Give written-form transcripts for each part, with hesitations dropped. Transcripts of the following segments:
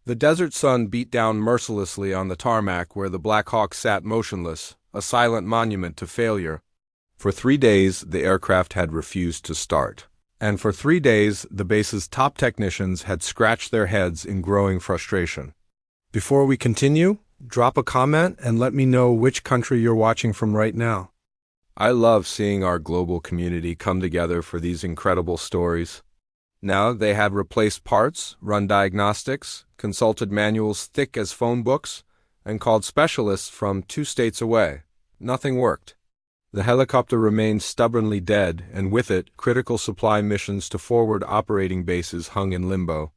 The desert sun beat down mercilessly on the tarmac where the Black Hawk sat motionless, a silent monument to failure. For 3 days, the aircraft had refused to start. And for 3 days, the base's top technicians had scratched their heads in growing frustration. Before we continue, drop a comment and let me know which country you're watching from right now. I love seeing our global community come together for these incredible stories. Now they had replaced parts, run diagnostics, consulted manuals thick as phone books, and called specialists from 2 states away. Nothing worked. The helicopter remained stubbornly dead, and with it, critical supply missions to forward operating bases hung in limbo.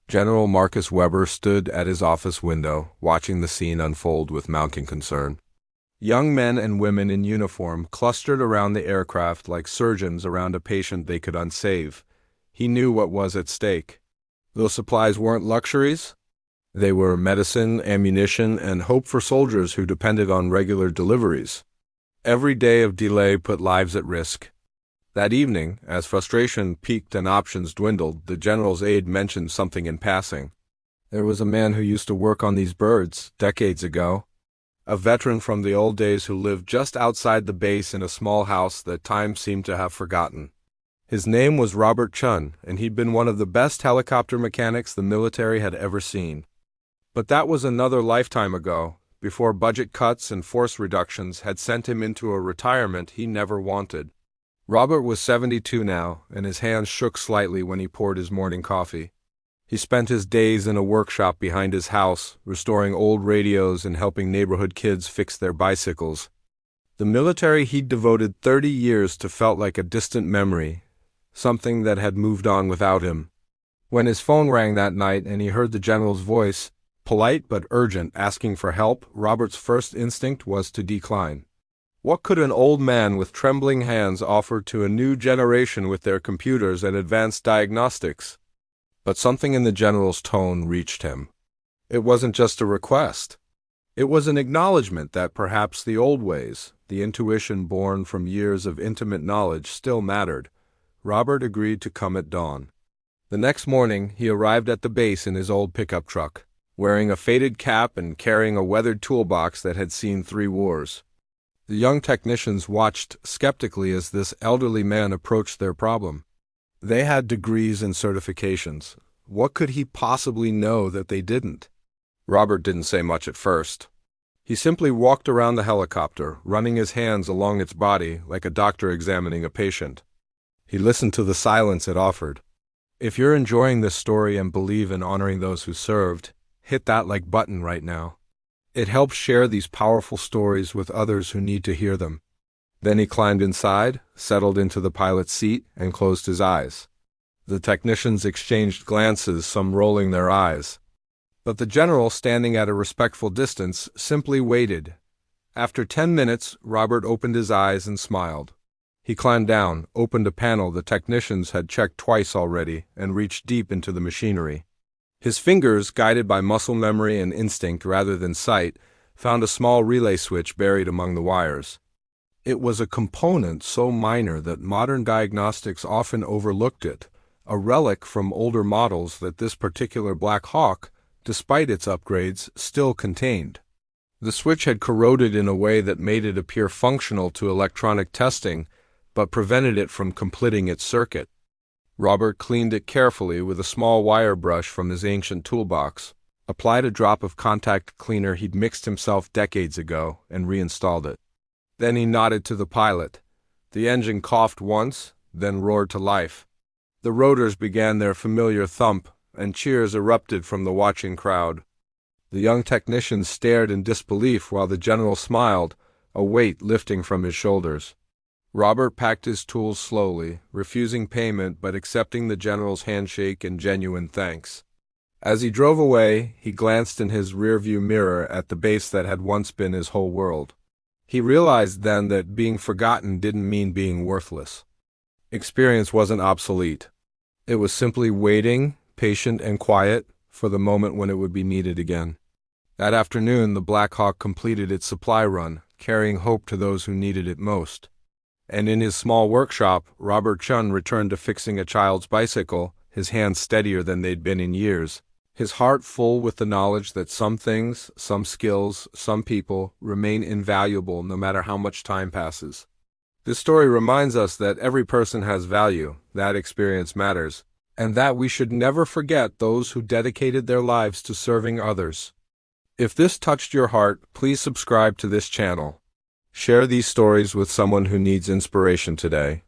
General Marcus Weber stood at his office window, watching the scene unfold with mounting concern. Young men and women in uniform clustered around the aircraft like surgeons around a patient they could unsave. He knew what was at stake. Those supplies weren't luxuries. They were medicine, ammunition, and hope for soldiers who depended on regular deliveries. Every day of delay put lives at risk. That evening, as frustration peaked and options dwindled, the general's aide mentioned something in passing. There was a man who used to work on these birds decades ago. A veteran from the old days who lived just outside the base in a small house that time seemed to have forgotten. His name was Robert Chun, and he'd been one of the best helicopter mechanics the military had ever seen. But that was another lifetime ago, before budget cuts and force reductions had sent him into a retirement he never wanted. Robert was 72 now, and his hands shook slightly when he poured his morning coffee. He spent his days in a workshop behind his house, restoring old radios and helping neighborhood kids fix their bicycles. The military he'd devoted 30 years to felt like a distant memory, something that had moved on without him. When his phone rang that night and he heard the general's voice, polite but urgent, asking for help, Robert's first instinct was to decline. What could an old man with trembling hands offer to a new generation with their computers and advanced diagnostics? But something in the general's tone reached him. It wasn't just a request. It was an acknowledgement that perhaps the old ways, the intuition born from years of intimate knowledge, still mattered. Robert agreed to come at dawn. The next morning, he arrived at the base in his old pickup truck, wearing a faded cap and carrying a weathered toolbox that had seen 3 wars. The young technicians watched skeptically as this elderly man approached their problem. They had degrees and certifications. What could he possibly know that they didn't? Robert didn't say much at first. He simply walked around the helicopter, running his hands along its body like a doctor examining a patient. He listened to the silence it offered. If you're enjoying this story and believe in honoring those who served, hit that like button right now. It helps share these powerful stories with others who need to hear them. Then he climbed inside, settled into the pilot's seat, and closed his eyes. The technicians exchanged glances, some rolling their eyes. But the general, standing at a respectful distance, simply waited. After 10 minutes, Robert opened his eyes and smiled. He climbed down, opened a panel the technicians had checked twice already, and reached deep into the machinery. His fingers, guided by muscle memory and instinct rather than sight, found a small relay switch buried among the wires. It was a component so minor that modern diagnostics often overlooked it, a relic from older models that this particular Black Hawk, despite its upgrades, still contained. The switch had corroded in a way that made it appear functional to electronic testing, but prevented it from completing its circuit. Robert cleaned it carefully with a small wire brush from his ancient toolbox, applied a drop of contact cleaner he'd mixed himself decades ago, and reinstalled it. Then he nodded to the pilot. The engine coughed once, then roared to life. The rotors began their familiar thump, and cheers erupted from the watching crowd. The young technicians stared in disbelief while the general smiled, a weight lifting from his shoulders. Robert packed his tools slowly, refusing payment but accepting the general's handshake and genuine thanks. As he drove away, he glanced in his rearview mirror at the base that had once been his whole world. He realized then that being forgotten didn't mean being worthless. Experience wasn't obsolete. It was simply waiting, patient and quiet, for the moment when it would be needed again. That afternoon, the Black Hawk completed its supply run, carrying hope to those who needed it most. And in his small workshop, Robert Chun returned to fixing a child's bicycle, his hands steadier than they'd been in years, his heart full with the knowledge that some things, some skills, some people remain invaluable no matter how much time passes. This story reminds us that every person has value, that experience matters, and that we should never forget those who dedicated their lives to serving others. If this touched your heart, please subscribe to this channel. Share these stories with someone who needs inspiration today.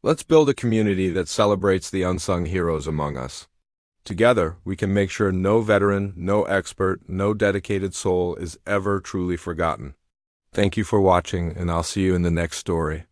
Let's build a community that celebrates the unsung heroes among us. Together, we can make sure no veteran, no expert, no dedicated soul is ever truly forgotten. Thank you for watching, and I'll see you in the next story.